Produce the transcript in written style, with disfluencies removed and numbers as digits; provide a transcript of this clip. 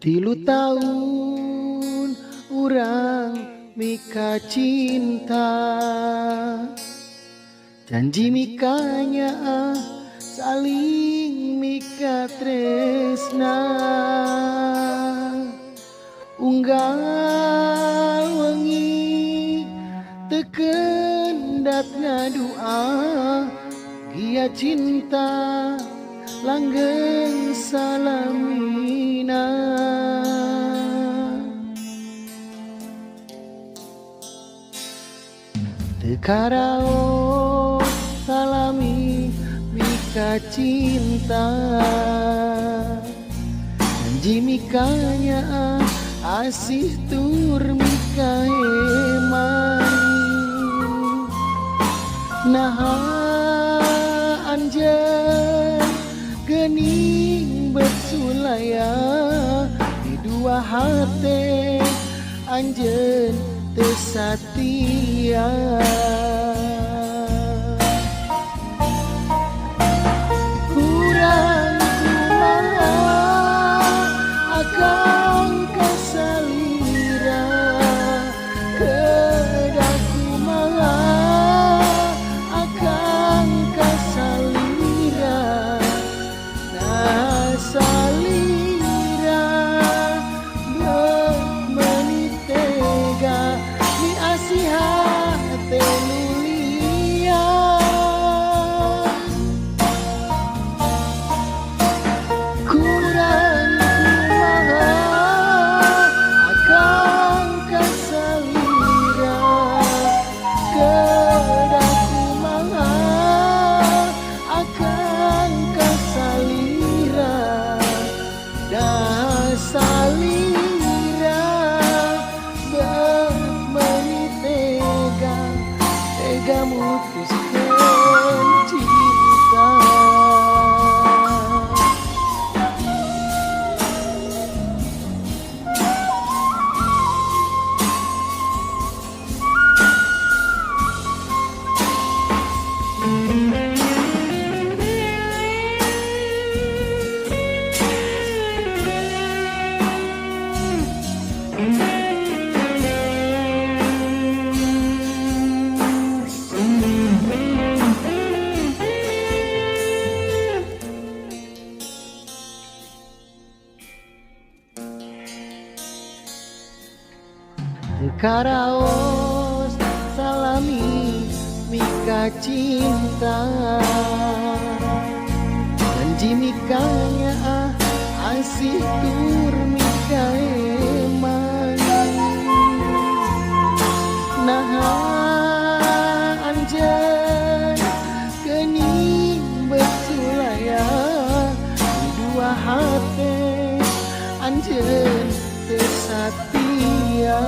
Tilu tahun urang mika cinta, janji mikanya saling mika tresna. Unggal wengi teken dat ngadua, gia cinta langgeng salamina. Tekarao salami mika cinta, janji mikanya asih tur mika emang. Naha anjeun geuning bersulaya di dua hate anjeun teu satia. Kurang kumaha akang kasalira, kedah kumaha akang kasalira. Nah salira menitega ni asiha tenulia. Kurang kumaha akang kasalira, kedah kumaha akang kasalira. Dah salira menitega, tega mutuskeun cinta. Karaos salami mika cinta, janji mikanya asih tur mika emang. Naha anjeun geuning bersulaya di dua hate anjeun teu satia.